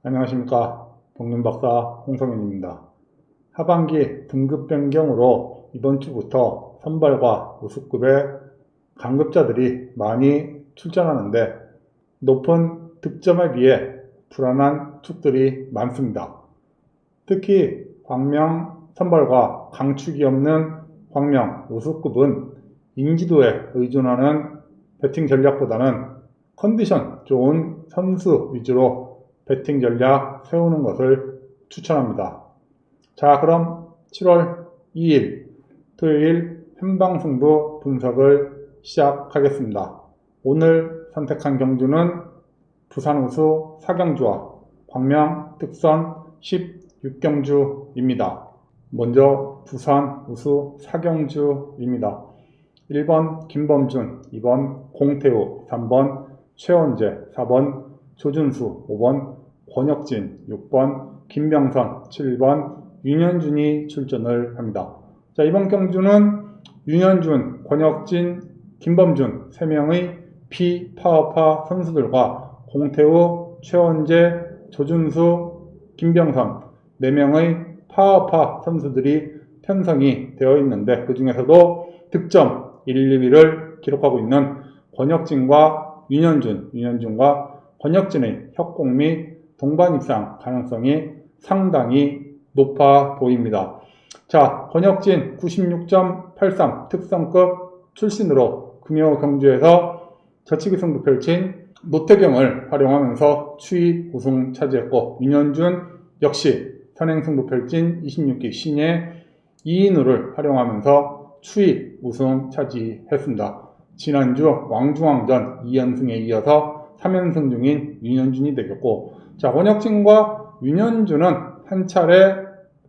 안녕하십니까. 경륜박사 홍성현입니다. 하반기 등급 변경으로 이번 주부터 선발과 우수급의 강급자들이 많이 출전하는데 높은 득점에 비해 불안한 축들이 많습니다. 특히 광명 선발과 강축이 없는 광명 우수급은 인지도에 의존하는 배팅 전략보다는 컨디션 좋은 선수 위주로 배팅 전략 세우는 것을 추천합니다. 자, 그럼 7월 2일 토요일 현방승부 분석을 시작하겠습니다. 오늘 선택한 경주는 부산 우수 4경주와 광명 특선 16경주입니다. 먼저 부산 우수 4경주입니다. 1번 김범준, 2번 공태우, 3번 최원재, 4번 조준수, 5번 권혁진, 6번 김명선, 7번 윤현준이 출전을 합니다. 자, 이번 경주는 윤현준, 권혁진, 김범준 3명의 비파워파 선수들과 공태우, 최원재, 조준수, 김병선 4명의 파워파 선수들이 편성이 되어 있는데 그 중에서도 득점 1, 2위를 기록하고 있는 권혁진과 윤현준과 권혁진의 협공 및 동반 입상 가능성이 상당히 높아 보입니다. 자, 권혁진 96.83 특성급 출신으로 금요 경주에서 저치기 승부 펼친 노태경을 활용하면서 추입 우승 차지했고, 윤현준 역시 선행 승부 펼친 26기 신예 이인우를 활용하면서 추입 우승 차지했습니다. 지난주 왕중왕전 2연승에 이어서 3연승 중인 윤현준이 되겠고, 자, 권혁진과 윤현준은 한 차례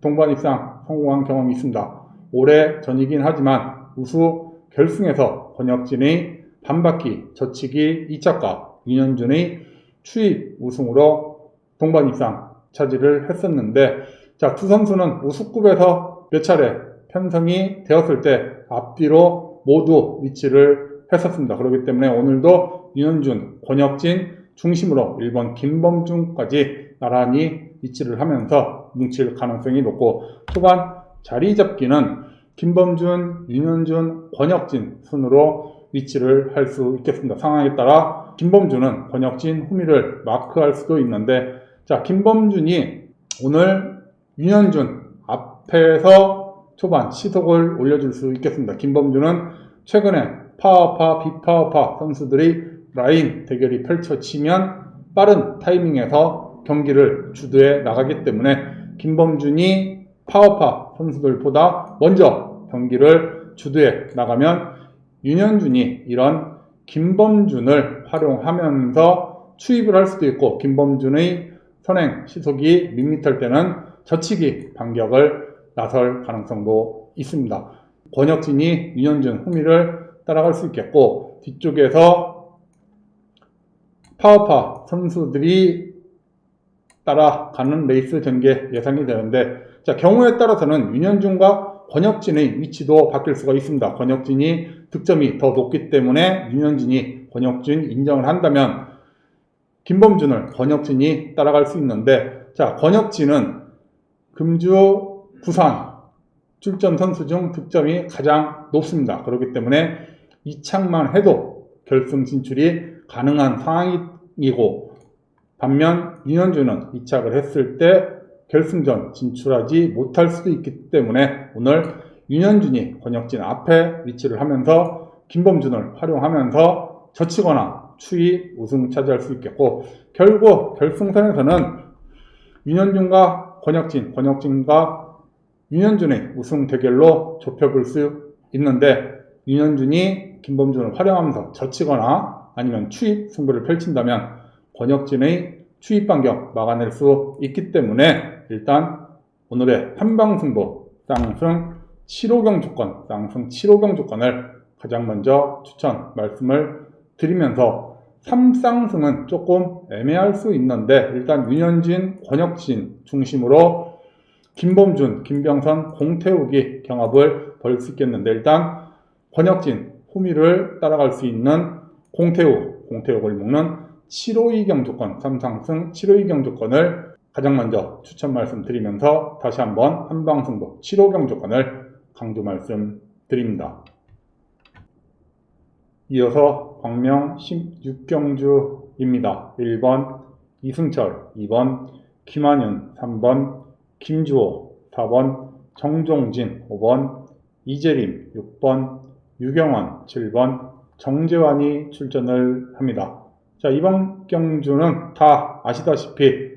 동반 입상 성공한 경험이 있습니다. 올해 전이긴 하지만 우수 결승에서 권혁진의 반바퀴 저치기 2차과 윤현준의 추입 우승으로 동반 입상 차지를 했었는데, 자, 두 선수는 우수급에서 몇 차례 편성이 되었을 때 앞뒤로 모두 위치를 했었습니다. 그렇기 때문에 오늘도 윤현준, 권혁진 중심으로 1번 김범준까지 나란히 위치를 하면서 뭉칠 가능성이 높고, 초반 자리 잡기는 김범준, 윤현준, 권혁진 순으로 위치를 할 수 있겠습니다. 상황에 따라 김범준은 권혁진, 후미를 마크할 수도 있는데, 자, 김범준이 오늘 윤현준 앞에서 초반 시속을 올려줄 수 있겠습니다. 김범준은 최근에 파워파, 비파워파 선수들이 라인 대결이 펼쳐지면 빠른 타이밍에서 경기를 주도해 나가기 때문에 김범준이 파워파 선수들보다 먼저 경기를 주도해 나가면 윤현준이 이런 김범준을 활용하면서 추입을 할 수도 있고, 김범준의 선행 시속이 밋밋할 때는 저치기 반격을 나설 가능성도 있습니다. 권혁진이 윤현준, 후미를 따라갈 수 있겠고, 뒤쪽에서 파워파 선수들이 따라가는 레이스 전개 예상이 되는데, 자, 경우에 따라서는 윤현준과 권혁진의 위치도 바뀔 수가 있습니다. 권혁진이 득점이 더 높기 때문에 윤현준이 권혁진 인정을 한다면 김범준을 권혁진이 따라갈 수 있는데, 자, 권혁진은 금주 부산 출전 선수 중 득점이 가장 높습니다. 그렇기 때문에 이착만 해도 결승 진출이 가능한 상황이고, 반면 윤현준은 이착을 했을 때 결승전 진출하지 못할 수도 있기 때문에 오늘 윤현준이 권혁진 앞에 위치를 하면서 김범준을 활용하면서 젖히거나 추이 우승 차지할 수 있겠고, 결국 결승선에서는 윤현준과 권혁진과 윤현준의 우승 대결로 좁혀볼 수 있는데, 윤현준이 김범준을 활용하면서 젖히거나 아니면 추입 승부를 펼친다면 권혁진의 추입 반격 막아낼 수 있기 때문에 일단 오늘의 한방승부 쌍승 7호경 조건을 가장 먼저 추천 말씀을 드리면서 3쌍승은 조금 애매할 수 있는데, 일단 윤현진, 권혁진 중심으로 김범준, 김병선, 공태욱이 경합을 벌일 수 있겠는데, 일단 권혁진, 후미를 따라갈 수 있는 공태욱을 묶는 7호 2경 조건, 3상승 7호 2경 조건을 가장 먼저 추천 말씀드리면서 다시 한번 한방승부 7호 경주권을 강조 말씀드립니다. 이어서 광명 16경주입니다. 1번 이승철, 2번 김한윤, 3번 김주호, 4번 정종진, 5번 이재림, 6번 유경원, 7번 정재환이 출전을 합니다. 자, 이번 경주는 다 아시다시피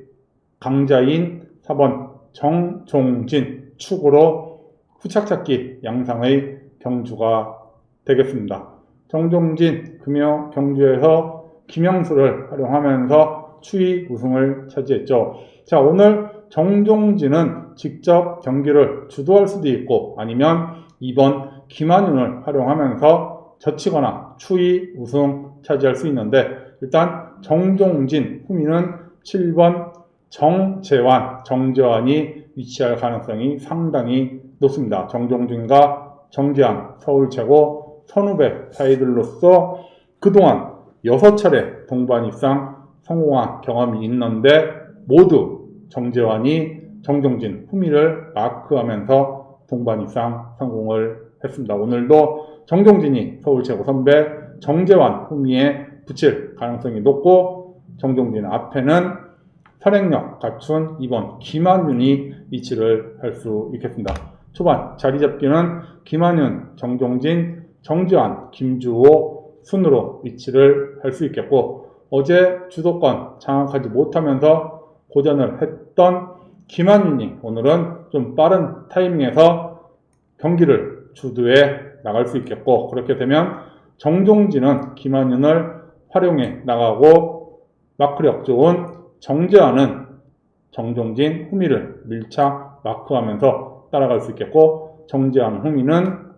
강자인 4번 정종진 축으로 후착찾기 양상의 경주가 되겠습니다. 정종진 금요 경주에서 김영수를 활용하면서 추위 우승을 차지했죠. 자, 오늘 정종진은 직접 경기를 주도할 수도 있고 아니면 2번 김한윤을 활용하면서 젖히거나 추위 우승 차지할 수 있는데 일단 정종진 후미는 7번 정재환, 정재환이 위치할 가능성이 상당히 높습니다. 정종진과 정재환 서울 최고 선후배 사이들로서 그동안 6차례 동반 입상 성공한 경험이 있는데 모두 정재환이 정종진 후미를 마크하면서 동반 입상 성공을 했습니다. 오늘도 정종진이 서울 최고 선배 정재환 후미에 붙일 가능성이 높고 정종진 앞에는 선행력 갖춘 2번 김한윤이 위치를 할 수 있겠습니다. 초반 자리 잡기는 김한윤, 정종진, 정재환, 김주호 순으로 위치를 할 수 있겠고 어제 주도권 장악하지 못하면서 고전을 했던 김한윤이 오늘은 좀 빠른 타이밍에서 경기를 주도해 나갈 수 있겠고 그렇게 되면 정종진은 김한윤을 활용해 나가고 마크력 좋은 정재환은 정종진, 후미를 밀착 마크하면서 따라갈 수 있겠고 정재환, 후미는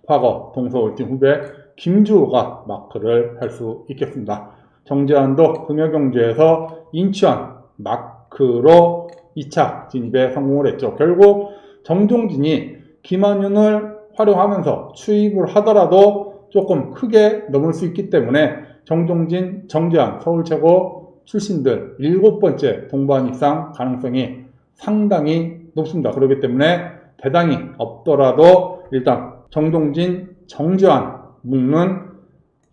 과거 동서울팀 후배 김주호가 마크를 할 수 있겠습니다. 정재환도 금요경주에서 인천 마크로 2차 진입에 성공을 했죠. 결국 정종진이 김한윤을 활용하면서 추입을 하더라도 조금 크게 넘을 수 있기 때문에 정종진, 정재환 서울 최고 출신들 7번째 동반 입상 가능성이 상당히 높습니다. 그렇기 때문에 배당이 없더라도 일단 정종진, 정재환 묶는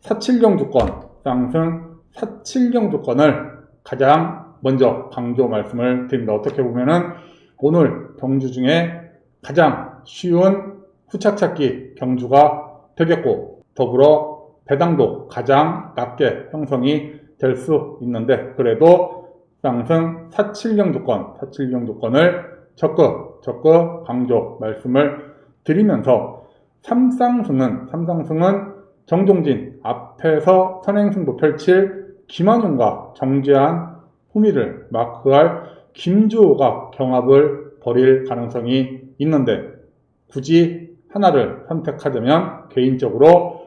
4.7경주권, 쌍승 4.7경주권을 가장 먼저 강조 말씀을 드립니다. 어떻게 보면은 오늘 경주 중에 가장 쉬운 후착찾기 경주가 되겠고 더불어 배당도 가장 낮게 형성이 될 수 있는데 그래도 쌍승 4.7경주권을 적극 강조 말씀을 드리면서 3상승은 정종진 앞에서 선행승부 펼칠 김한윤과 정재환 후미를 마크할 김주호가 경합을 벌일 가능성이 있는데 굳이 하나를 선택하자면 개인적으로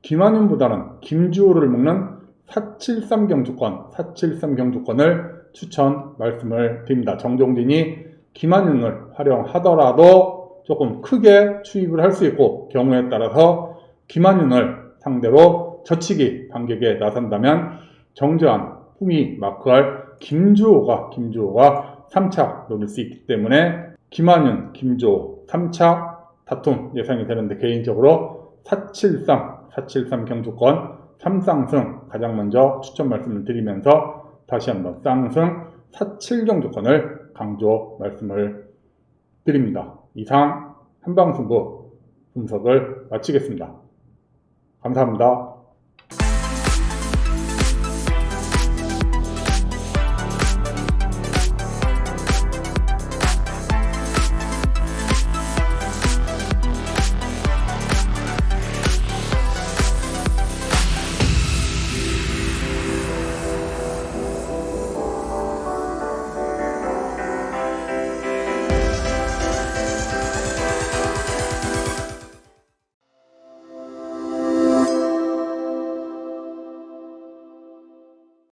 김한윤보다는 김주호를 묶는 4.73경주권을 추천 말씀을 드립니다. 정종진이 김한윤을 활용하더라도 조금 크게 추입을 할 수 있고 경우에 따라서 김한윤을 상대로 젖히기 반격에 나선다면 정재환, 후미 마크할 김주호가 3차 노릴 수 있기 때문에 김한윤, 김주호 3차 다툼 예상이 되는데 개인적으로 4.73 경주권 3쌍승 가장 먼저 추천 말씀을 드리면서 다시 한번 쌍승 4.7경주권을 강조 말씀을 드립니다. 이상 한방승부 분석을 마치겠습니다. 감사합니다.